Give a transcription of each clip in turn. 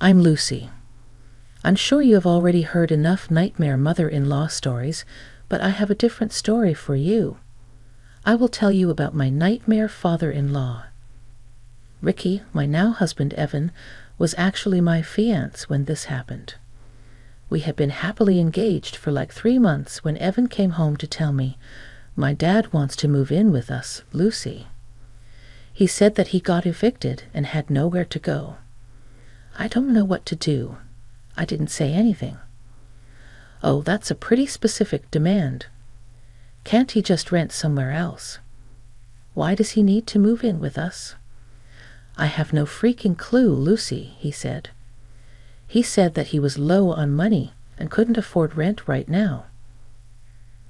I'm Lucy. I'm sure you have already heard enough nightmare mother-in-law stories, but I have a different story for you. I will tell you about my nightmare father-in-law. Ricky, my now husband Evan, was actually my fiancé when this happened. We had been happily engaged for like 3 months when Evan came home to tell me, "My dad wants to move in with us, Lucy." He said that he got evicted and had nowhere to go. I don't know what to do. I didn't say anything. "Oh, that's a pretty specific demand. Can't he just rent somewhere else? Why does he need to move in with us?" "I have no freaking clue, Lucy," he said. He said that he was low on money and couldn't afford rent right now.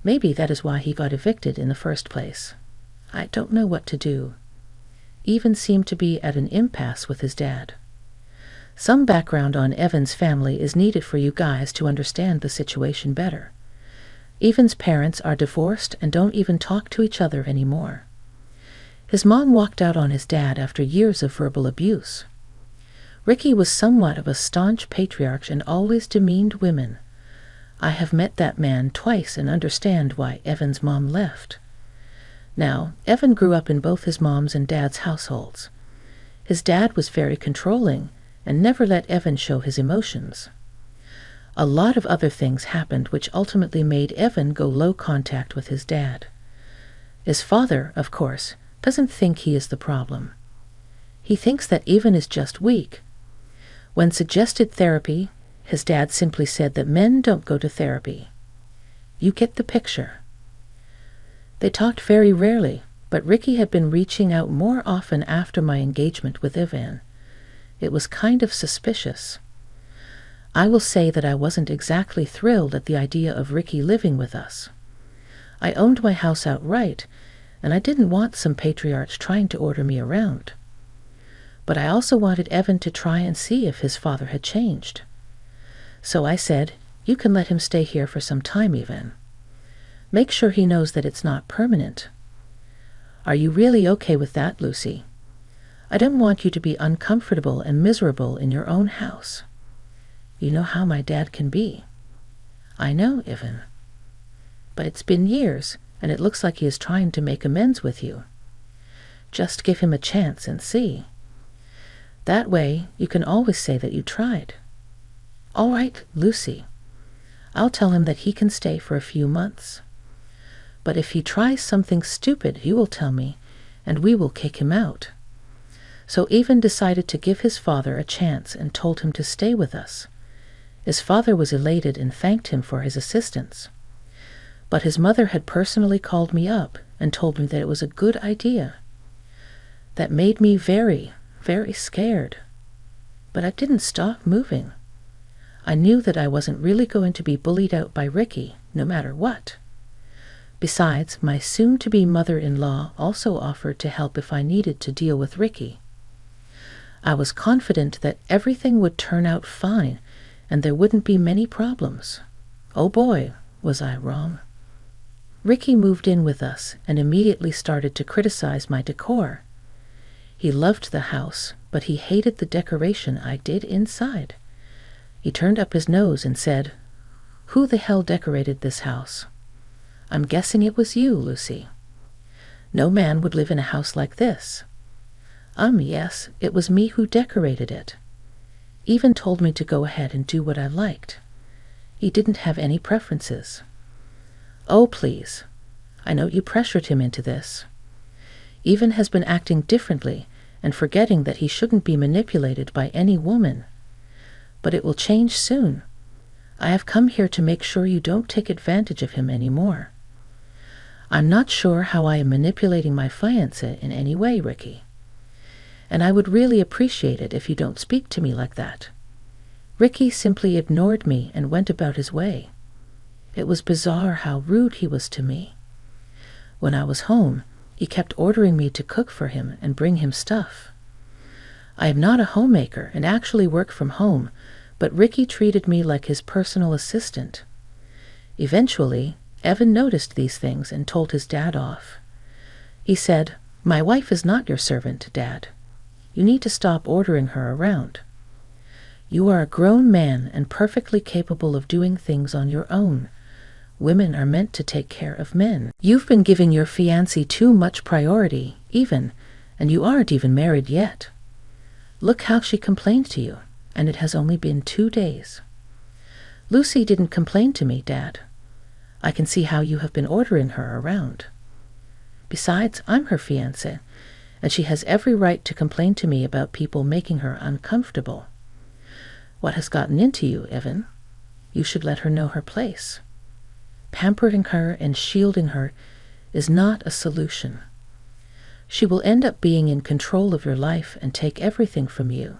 Maybe that is why he got evicted in the first place. I don't know what to do. Evan seemed to be at an impasse with his dad. Some background on Evan's family is needed for you guys to understand the situation better. Evan's parents are divorced and don't even talk to each other anymore. His mom walked out on his dad after years of verbal abuse. Ricky was somewhat of a staunch patriarch and always demeaned women. I have met that man twice and understand why Evan's mom left. Now, Evan grew up in both his mom's and dad's households. His dad was very controlling and never let Evan show his emotions. A lot of other things happened which ultimately made Evan go low contact with his dad. His father, of course, doesn't think he is the problem. He thinks that Evan is just weak. When suggested therapy, his dad simply said that men don't go to therapy. You get the picture. They talked very rarely, but Ricky had been reaching out more often after my engagement with Evan. It was kind of suspicious. I will say that I wasn't exactly thrilled at the idea of Ricky living with us. I owned my house outright, and I didn't want some patriarch trying to order me around. But I also wanted Evan to try and see if his father had changed. So I said, "You can let him stay here for some time, Evan. Make sure he knows that it's not permanent." "Are you really okay with that, Lucy? I don't want you to be uncomfortable and miserable in your own house. You know how my dad can be." "I know, Evan. But it's been years, and it looks like he is trying to make amends with you. Just give him a chance and see. That way, you can always say that you tried." "All right, Lucy. I'll tell him that he can stay for a few months. But if he tries something stupid, you will tell me, and we will kick him out." So Evan decided to give his father a chance and told him to stay with us. His father was elated and thanked him for his assistance. But his mother had personally called me up and told me that it was a good idea. That made me very, very scared. But I didn't stop moving. I knew that I wasn't really going to be bullied out by Ricky, no matter what. Besides, my soon-to-be mother-in-law also offered to help if I needed to deal with Ricky. I was confident that everything would turn out fine and there wouldn't be many problems. Oh boy, was I wrong. Ricky moved in with us and immediately started to criticize my decor. He loved the house, but he hated the decoration I did inside. He turned up his nose and said, "Who the hell decorated this house? I'm guessing it was you, Lucy. No man would live in a house like this." Yes, it was me who decorated it. Even told me to go ahead and do what I liked. He didn't have any preferences. Oh, please. I know you pressured him into this. Even has been acting differently and forgetting that he shouldn't be manipulated by any woman. But it will change soon. I have come here to make sure you don't take advantage of him anymore. I'm not sure how I am manipulating my fiancé in any way, Ricky. And I would really appreciate it if you don't speak to me like that. Ricky simply ignored me and went about his way. It was bizarre how rude he was to me. When I was home, he kept ordering me to cook for him and bring him stuff. I am not a homemaker and actually work from home, but Ricky treated me like his personal assistant. Eventually, Evan noticed these things and told his dad off. He said, "My wife is not your servant, Dad. You need to stop ordering her around. You are a grown man and perfectly capable of doing things on your own. Women are meant to take care of men. You've been giving your fiancé too much priority, and you aren't even married yet. Look how she complained to you, and it has only been 2 days. Lucy didn't complain to me, Dad. I can see how you have been ordering her around. Besides, I'm her fiancé, and she has every right to complain to me about people making her uncomfortable. What has gotten into you, Evan? You should let her know her place. Pampering her and shielding her is not a solution. She will end up being in control of your life and take everything from you.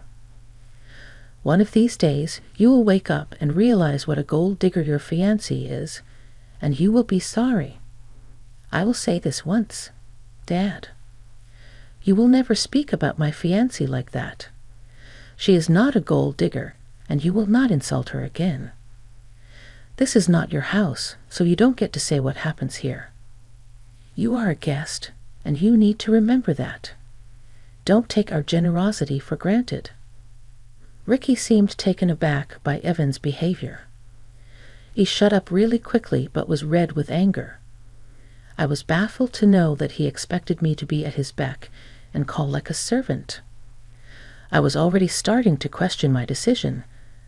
One of these days, you will wake up and realize what a gold digger your fiancé is, and you will be sorry. I will say this once, Dad. You will never speak about my fiancé like that. She is not a gold digger, and you will not insult her again. This is not your house, so you don't get to say what happens here. You are a guest, and you need to remember that. Don't take our generosity for granted. Ricky seemed taken aback by Evan's behavior. He shut up really quickly but was red with anger. I was baffled to know that he expected me to be at his beck and call like a servant. I was already starting to question my decision,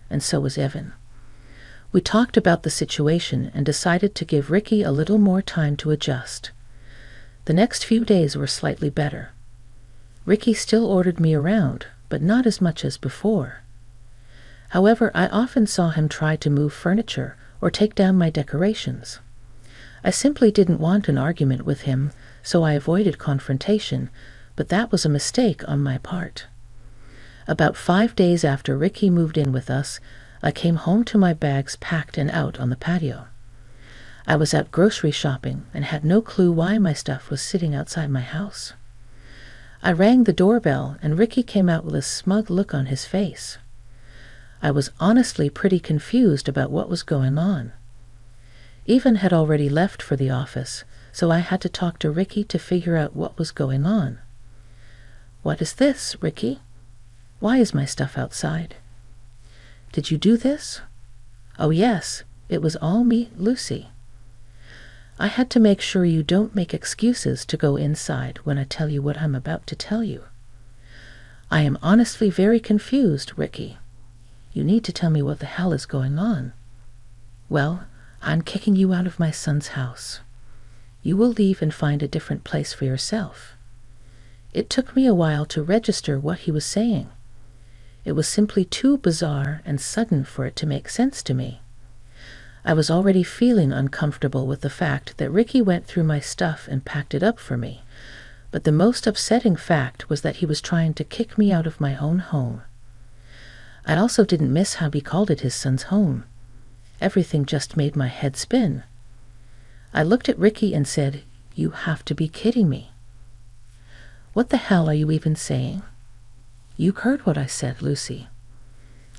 and so was Evan. We talked about the situation and decided to give Ricky a little more time to adjust. The next few days were slightly better. Ricky still ordered me around, but not as much as before. However, I often saw him try to move furniture or take down my decorations. I simply didn't want an argument with him, so I avoided confrontation, but that was a mistake on my part. About 5 days after Ricky moved in with us, I came home to my bags packed and out on the patio. I was out grocery shopping and had no clue why my stuff was sitting outside my house. I rang the doorbell and Ricky came out with a smug look on his face. I was honestly pretty confused about what was going on. Evan had already left for the office, so I had to talk to Ricky to figure out what was going on. What is this, Ricky? Why is my stuff outside? Did you do this? Oh yes, it was all me, Lucy. I had to make sure you don't make excuses to go inside when I tell you what I'm about to tell you. I am honestly very confused, Ricky. You need to tell me what the hell is going on. Well, I'm kicking you out of my son's house. You will leave and find a different place for yourself. It took me a while to register what he was saying. It was simply too bizarre and sudden for it to make sense to me. I was already feeling uncomfortable with the fact that Ricky went through my stuff and packed it up for me, but the most upsetting fact was that he was trying to kick me out of my own home. I also didn't miss how he called it his son's home. Everything just made my head spin. I looked at Ricky and said, "You have to be kidding me. What the hell are you even saying?" You heard what I said, Lucy.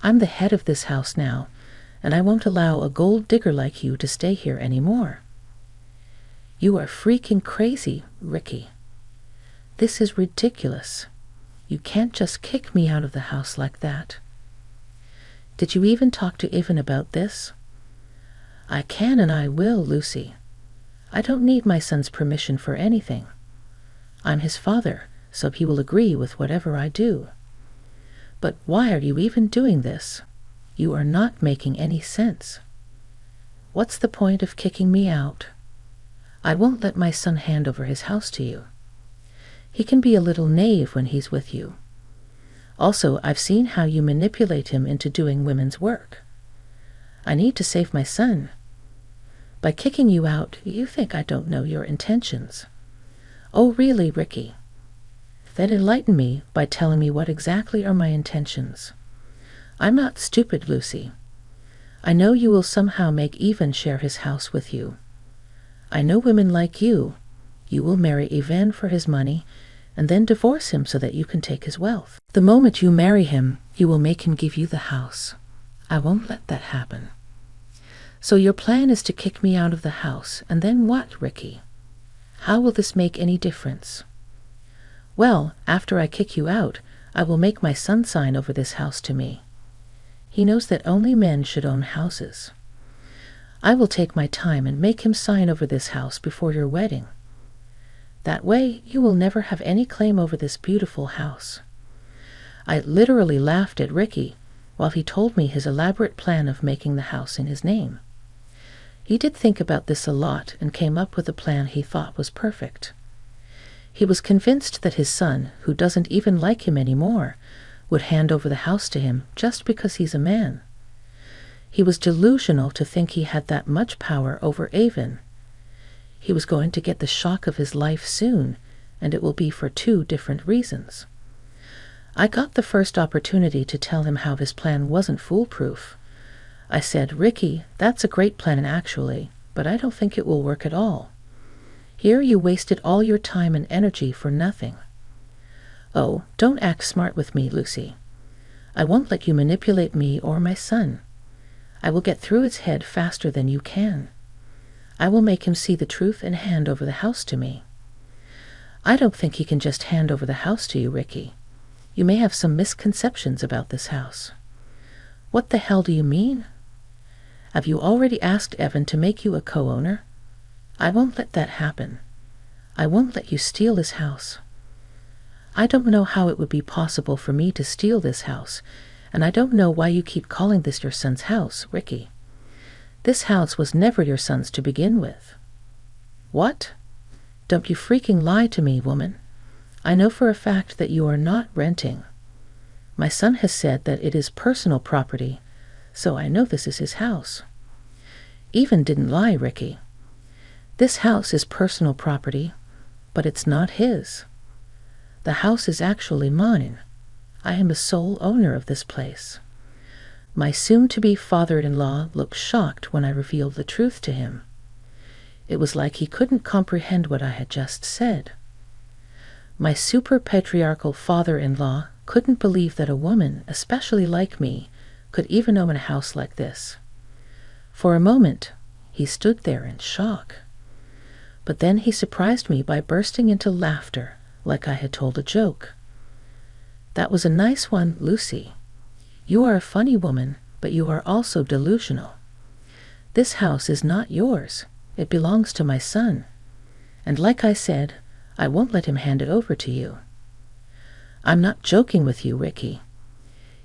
I'm the head of this house now, and I won't allow a gold digger like you to stay here anymore. You are freaking crazy, Ricky. This is ridiculous. You can't just kick me out of the house like that. Did you even talk to Evan about this? I can and I will, Lucy. I don't need my son's permission for anything. I'm his father, so he will agree with whatever I do. But why are you even doing this? You are not making any sense. What's the point of kicking me out? I won't let my son hand over his house to you. He can be a little knave when he's with you. Also, I've seen how you manipulate him into doing women's work. I need to save my son. By kicking you out, you think I don't know your intentions. Oh, really, Ricky? Then enlighten me by telling me what exactly are my intentions. I'm not stupid, Lucy. I know you will somehow make Evan share his house with you. I know women like you. You will marry Evan for his money and then divorce him so that you can take his wealth. The moment you marry him, you will make him give you the house. I won't let that happen. So your plan is to kick me out of the house, and then what, Ricky? How will this make any difference? Well, after I kick you out, I will make my son sign over this house to me. He knows that only men should own houses. I will take my time and make him sign over this house before your wedding. That way, you will never have any claim over this beautiful house." I literally laughed at Ricky while he told me his elaborate plan of making the house in his name. He did think about this a lot and came up with a plan he thought was perfect. He was convinced that his son, who doesn't even like him anymore, would hand over the house to him just because he's a man. He was delusional to think he had that much power over Avon. He was going to get the shock of his life soon, and it will be for 2 different reasons. I got the first opportunity to tell him how his plan wasn't foolproof. I said, "Ricky, that's a great plan actually, but I don't think it will work at all. Here you wasted all your time and energy for nothing. Oh, don't act smart with me, Lucy. I won't let you manipulate me or my son. I will get through its head faster than you can. I will make him see the truth and hand over the house to me." "I don't think he can just hand over the house to you, Ricky. You may have some misconceptions about this house." "What the hell do you mean?" "Have you already asked Evan to make you a co-owner? I won't let that happen. I won't let you steal this house. I don't know how it would be possible for me to steal this house, and I don't know why you keep calling this your son's house, Ricky. This house was never your son's to begin with." "What? Don't you freaking lie to me, woman. I know for a fact that you are not renting. My son has said that it is personal property, so I know this is his house." "Even didn't lie, Ricky. This house is personal property, but it's not his. The house is actually mine. I am the sole owner of this place." My soon-to-be father-in-law looked shocked when I revealed the truth to him. It was like he couldn't comprehend what I had just said. My super-patriarchal father-in-law couldn't believe that a woman, especially like me, could even own a house like this. For a moment, he stood there in shock. But then he surprised me by bursting into laughter, like I had told a joke. "That was a nice one, Lucy. You are a funny woman, but you are also delusional. This house is not yours. It belongs to my son. And like I said, I won't let him hand it over to you." "I'm not joking with you, Ricky.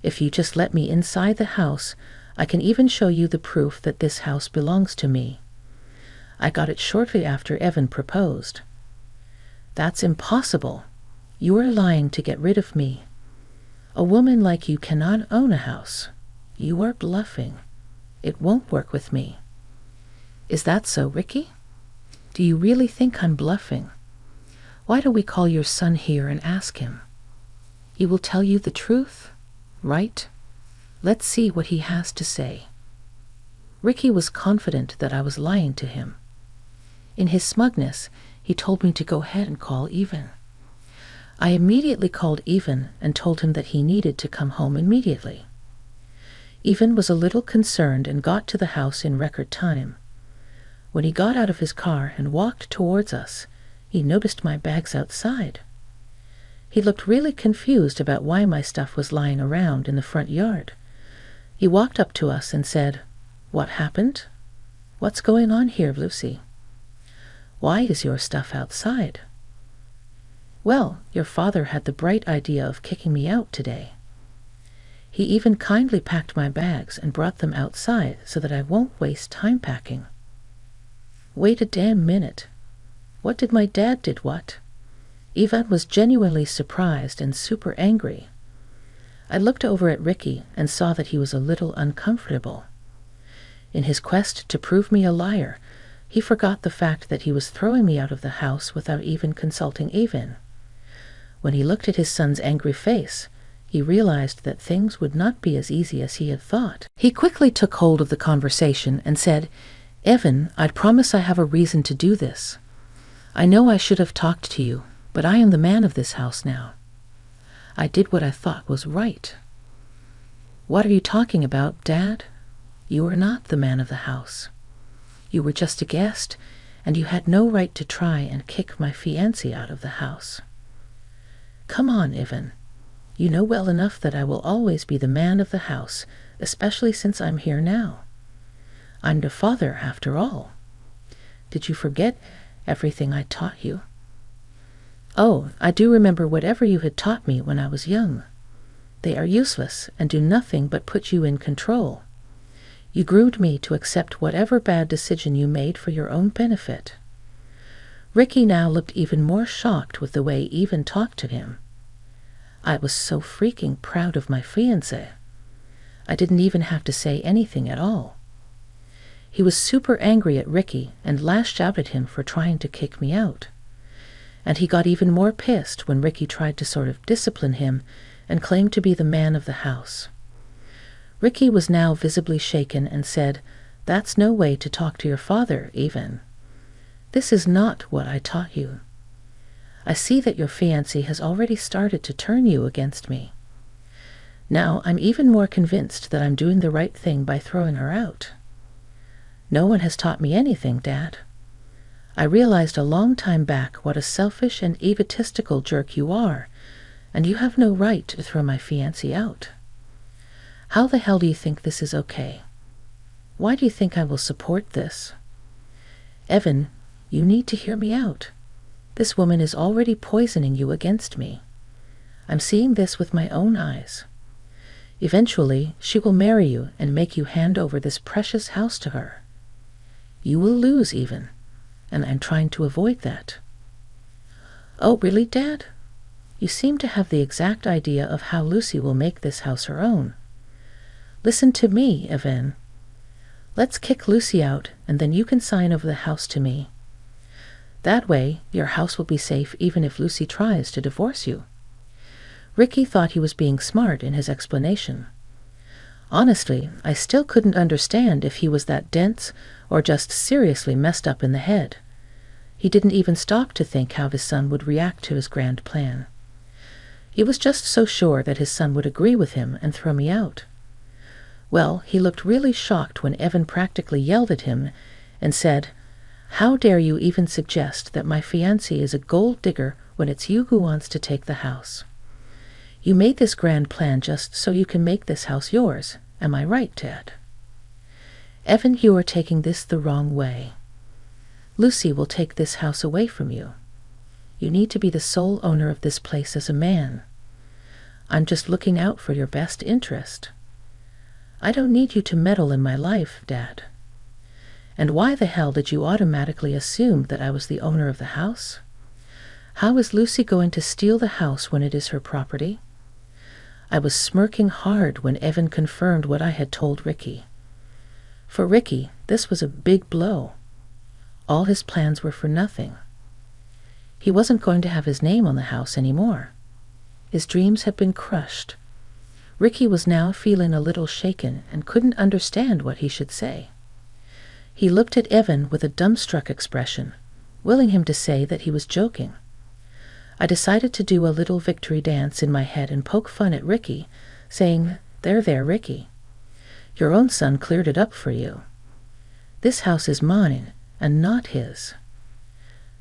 If you just let me inside the house, I can even show you the proof that this house belongs to me. I got it shortly after Evan proposed." "That's impossible. You are lying to get rid of me. A woman like you cannot own a house. You are bluffing. It won't work with me." "Is that so, Ricky? Do you really think I'm bluffing? Why don't we call your son here and ask him? He will tell you the truth, right? Let's see what he has to say." Ricky was confident that I was lying to him. In his smugness, he told me to go ahead and call Evan. I immediately called Evan and told him that he needed to come home immediately. Evan was a little concerned and got to the house in record time. When he got out of his car and walked towards us, he noticed my bags outside. He looked really confused about why my stuff was lying around in the front yard. He walked up to us and said, "What happened? What's going on here, Lucy? Why is your stuff outside?" "Well, your father had the bright idea of kicking me out today. He even kindly packed my bags and brought them outside so that I won't waste time packing." "Wait a damn minute. What did my dad did what?" Ivan was genuinely surprised and super angry. I looked over at Ricky and saw that he was a little uncomfortable. In his quest to prove me a liar, he forgot the fact that he was throwing me out of the house without even consulting Ivan. When he looked at his son's angry face, he realized that things would not be as easy as he had thought. He quickly took hold of the conversation and said, "Evan, I promise I have a reason to do this. I know I should have talked to you, but I am the man of this house now. I did what I thought was right." "What are you talking about, Dad? You are not the man of the house. You were just a guest, and you had no right to try and kick my fiancé out of the house." "Come on, Ivan. You know well enough that I will always be the man of the house, especially since I'm here now. I'm the father, after all. Did you forget everything I taught you? Oh, I do remember whatever you had taught me when I was young. They are useless and do nothing but put you in control. You groomed me to accept whatever bad decision you made for your own benefit. Ricky now looked even more shocked with the way Evan talked to him. I was so freaking proud of my fiancé. I didn't even have to say anything at all. He was super angry at Ricky and lashed out at him for trying to kick me out. And he got even more pissed when Ricky tried to sort of discipline him and claimed to be the man of the house. Ricky was now visibly shaken and said, "That's no way to talk to your father, Evan. This is not what I taught you. I see that your fiancée has already started to turn you against me. Now I'm even more convinced that I'm doing the right thing by throwing her out. No one has taught me anything, Dad. I realized a long time back what a selfish and egotistical jerk you are, and you have no right to throw my fiancé out. How the hell do you think this is okay? Why do you think I will support this? Evan, you need to hear me out. This woman is already poisoning you against me. I'm seeing this with my own eyes. Eventually, she will marry you and make you hand over this precious house to her. You will lose, Evan, and I'm trying to avoid that." "Oh, really, Dad? You seem to have the exact idea of how Lucy will make this house her own. Listen to me, Evan. Let's kick Lucy out, and then you can sign over the house to me. That way, your house will be safe even if Lucy tries to divorce you." Ricky thought he was being smart in his explanation. Honestly, I still couldn't understand if he was that dense or just seriously messed up in the head. He didn't even stop to think how his son would react to his grand plan. He was just so sure that his son would agree with him and throw me out. Well, he looked really shocked when Evan practically yelled at him and said, "How dare you even suggest that my fiancé is a gold digger when it's you who wants to take the house? You made this grand plan just so you can make this house yours. Am I right, Dad?" "Evan, you are taking this the wrong way. Lucy will take this house away from you. You need to be the sole owner of this place as a man. I'm just looking out for your best interest. I don't need you to meddle in my life, Dad. And why the hell did you automatically assume that I was the owner of the house? How is Lucy going to steal the house when it is her property?" I was smirking hard when Evan confirmed what I had told Ricky. For Ricky, this was a big blow. All his plans were for nothing. He wasn't going to have his name on the house anymore. His dreams had been crushed. Ricky was now feeling a little shaken and couldn't understand what he should say. He looked at Evan with a dumbstruck expression, willing him to say that he was joking. I decided to do a little victory dance in my head and poke fun at Ricky, saying, There, Ricky. Your own son cleared it up for you. This house is mine and not his.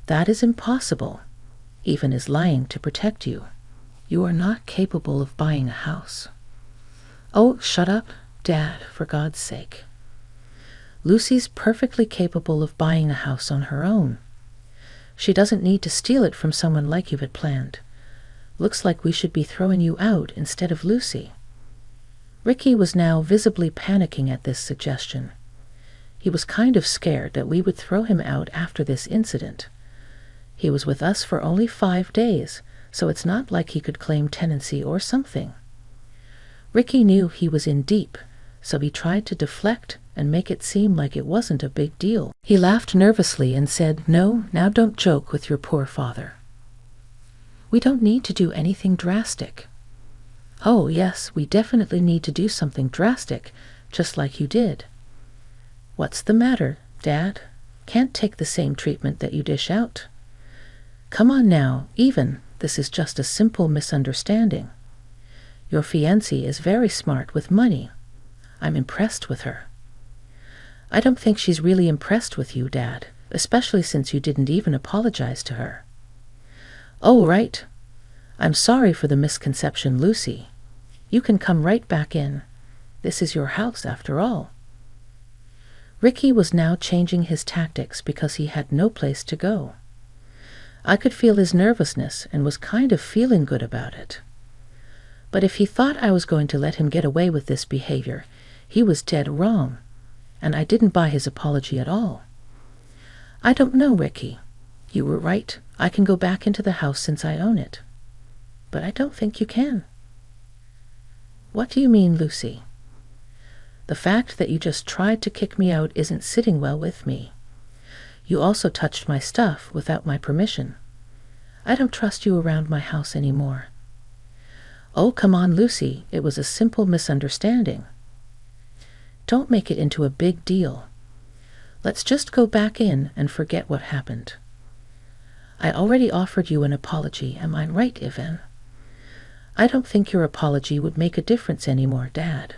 That is impossible. Evan is lying to protect you. You are not capable of buying a house." "Oh, shut up, Dad, for God's sake. Lucy's perfectly capable of buying a house on her own. She doesn't need to steal it from someone like you had planned. Looks like we should be throwing you out instead of Lucy." Ricky was now visibly panicking at this suggestion. He was kind of scared that we would throw him out after this incident. He was with us for only 5 days, so it's not like he could claim tenancy or something. Ricky knew he was in deep, so he tried to deflect and make it seem like it wasn't a big deal. He laughed nervously and said, "No, now don't joke with your poor father. We don't need to do anything drastic." "Oh, yes, we definitely need to do something drastic, just like you did." "What's the matter, Dad? Can't take the same treatment that you dish out. Come on now, Evan, this is just a simple misunderstanding. Your fiancée is very smart with money. I'm impressed with her." "I don't think she's really impressed with you, Dad, especially since you didn't even apologize to her." "Oh, right. I'm sorry for the misconception, Lucy. You can come right back in. This is your house, after all. Ricky was now changing his tactics because he had no place to go. I could feel his nervousness and was kind of feeling good about it. But if he thought I was going to let him get away with this behavior, he was dead wrong, and I didn't buy his apology at all. I don't know, Ricky. You were right. I can go back into the house since I own it. But I don't think you can. What do you mean, Lucy? The fact that you just tried to kick me out isn't sitting well with me. You also touched my stuff without my permission. I don't trust you around my house anymore. Oh, come on, Lucy. It was a simple misunderstanding. Don't make it into a big deal. Let's just go back in and forget what happened. I already offered you an apology, am I right, Ivan? I don't think your apology would make a difference anymore, Dad.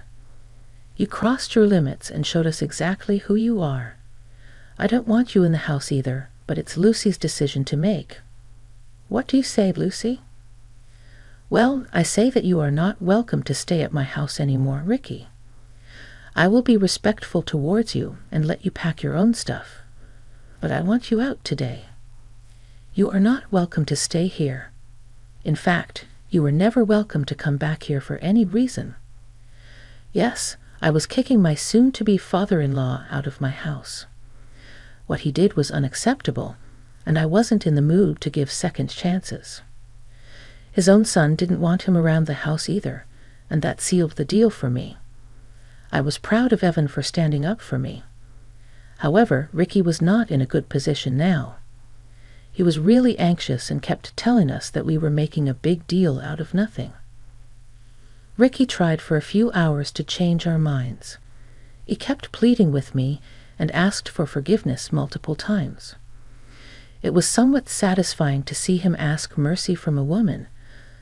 You crossed your limits and showed us exactly who you are. I don't want you in the house either, but it's Lucy's decision to make. What do you say, Lucy? Well, I say that you are not welcome to stay at my house anymore, Ricky. I will be respectful towards you and let you pack your own stuff, but I want you out today. You are not welcome to stay here. In fact, you were never welcome to come back here for any reason. Yes, I was kicking my soon-to-be father-in-law out of my house. What he did was unacceptable, and I wasn't in the mood to give second chances. His own son didn't want him around the house either, and that sealed the deal for me. I was proud of Evan for standing up for me. However, Ricky was not in a good position now. He was really anxious and kept telling us that we were making a big deal out of nothing. Ricky tried for a few hours to change our minds. He kept pleading with me and asked for forgiveness multiple times. It was somewhat satisfying to see him ask mercy from a woman.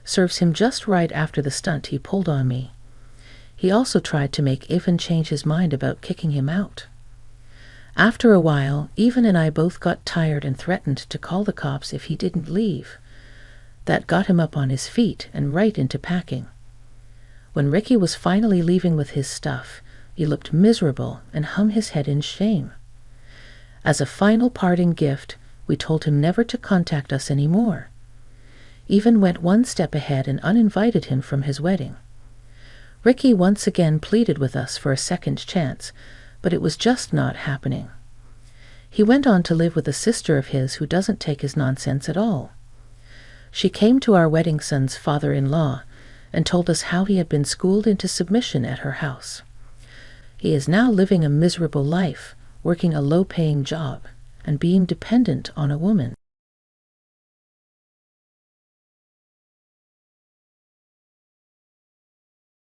Serves him just right after the stunt he pulled on me. He also tried to make Ivan change his mind about kicking him out. After a while, Ivan and I both got tired and threatened to call the cops if he didn't leave. That got him up on his feet and right into packing. When Ricky was finally leaving with his stuff, he looked miserable and hung his head in shame. As a final parting gift, we told him never to contact us anymore. Ivan went one step ahead and uninvited him from his wedding. Ricky once again pleaded with us for a second chance, but it was just not happening. He went on to live with a sister of his who doesn't take his nonsense at all. She came to our wedding son's father-in-law and told us how he had been schooled into submission at her house. He is now living a miserable life, working a low-paying job, and being dependent on a woman.